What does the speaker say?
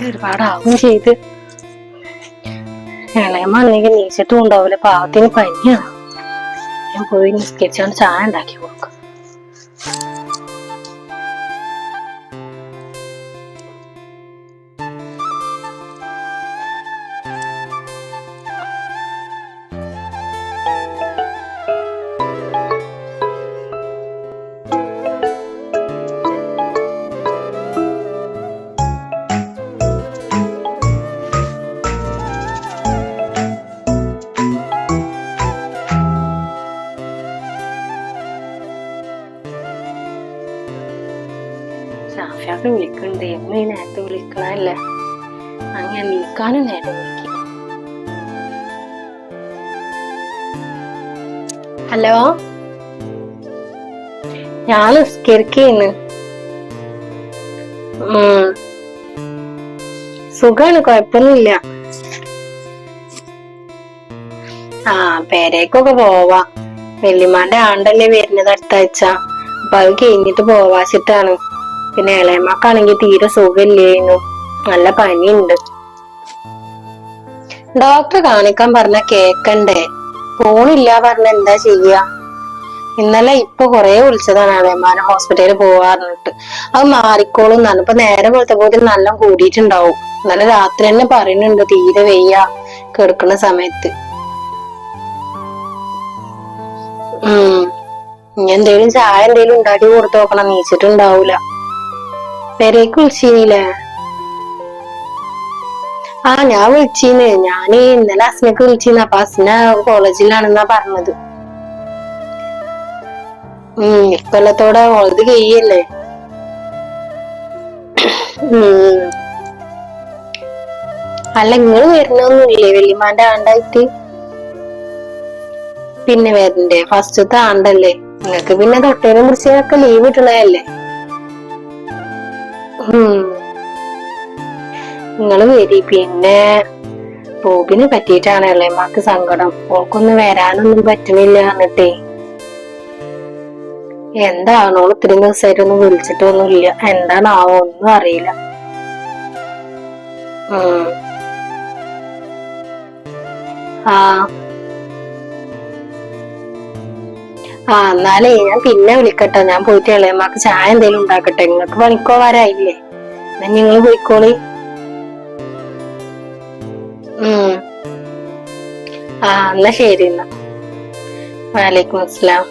ഒരുപാടാവും ചെയ്ത്. ഇളയമ്മ അല്ലെങ്കിൽ നീച്ചിട്ടും ഉണ്ടാവില്ല, പാവത്തിന് പനിയാണ്. ഞാൻ പോയി നിസ്കരിച്ചോണ്ട് ചായ ഉണ്ടാക്കി കൊടുക്കും. ഷാഫിയൊക്കെ വിളിക്കണ്ട്. എമ്മ ഈ നേരത്തെ വിളിക്കണല്ലേ, അങ്ങനെ നീക്കാനും നേരം വിളിക്കും. ഹലോ, ഞാൻ നിസ്കരിക്കുന്നു. സുഖാണ്, കൊഴപ്പൊന്നുമില്ല. പേരേക്കൊക്കെ പോവാ. വല്യമ്മാന്റെ ആണ്ടല്ലേ വരുന്നത് അടുത്ത ആഴ്ച. അപ്പൊ അത് കഴിഞ്ഞിട്ട് പോവാച്ചിട്ടാണ്. പിന്നെ ഇളയമ്മക്കാണെങ്കിൽ തീരെ സുഖമില്ലേന്നു, നല്ല പനിയുണ്ട്. ഡോക്ടറെ കാണിക്കാൻ പറഞ്ഞ കേക്കണ്ടേ, പോണില്ല പറഞ്ഞ എന്താ ചെയ്യാ. ഇന്നലെ ഇപ്പൊ കൊറേ വിളിച്ചതാണ് ഇളയമ്മാനെ ഹോസ്പിറ്റലിൽ പോവാറിഞ്ഞിട്ട്. അത് മാറിക്കോളും എന്നാണ്. ഇപ്പൊ നേരെ പോലത്തെ നല്ല കൂടിയിട്ടുണ്ടാവും. ഇന്നലെ രാത്രി തന്നെ പറയുന്നുണ്ട് തീരെ വെയ്യ കിടക്കുന്ന സമയത്ത്. ഇനി എന്തേലും ചായ എന്തേലും ഉണ്ടാക്കി കൊടുത്തു നോക്കണം, നീച്ചിട്ടുണ്ടാവൂല. പെരേക്ക് വിളിച്ചീനില്ലേ? ഞാൻ വിളിച്ചീന്. ഞാന് ഇന്നലെ അസ്നക്ക് വിളിച്ചീന്ന്. അപ്പൊ അസ്ന കോളേജിലാണെന്നാ പറഞ്ഞത്. ഇക്കൊല്ലത്തോടെ ഓളത് കഴിയല്ലേ. അല്ല, നിങ്ങള് വരുന്നൊന്നുമില്ലേ വല്യമ്മാന്റെ ആണ്ടായിട്ട്? പിന്നെ വരണ്ടേ, ഫസ്റ്റത്തെ ആണ്ടല്ലേ നിങ്ങക്ക്. പിന്നെ തൊട്ടേനും പിടിച്ചതിനൊക്കെ ലീവ് കിട്ടണല്ലേ. നിങ്ങള് വരി. പിന്നെ ബോബിനെ പറ്റിയിട്ടാണ് ഇളയമ്മക്ക് സങ്കടം. ഓൾക്കൊന്നും വരാനൊന്നും പറ്റണില്ല എന്നിട്ടേ. എന്താണോ ഇത്രയും ദിവസമായിട്ടൊന്നും വിളിച്ചിട്ടൊന്നുമില്ല. എന്താണാവോ ഒന്നും അറിയില്ല. എന്നാലേ ഞാൻ പിന്നെ വിളിക്കട്ടെ. ഞാൻ പോയിട്ട് ഇളയമ്മക്ക് ചായ എന്തേലും ഉണ്ടാക്കട്ടെ. നിങ്ങക്ക് പണിക്കോ വരായില്ലേ, എന്നാ നിങ്ങള് പോയിക്കോളി. എന്നാ ശരി. എന്നാ വലൈക്കും അസ്സലാം.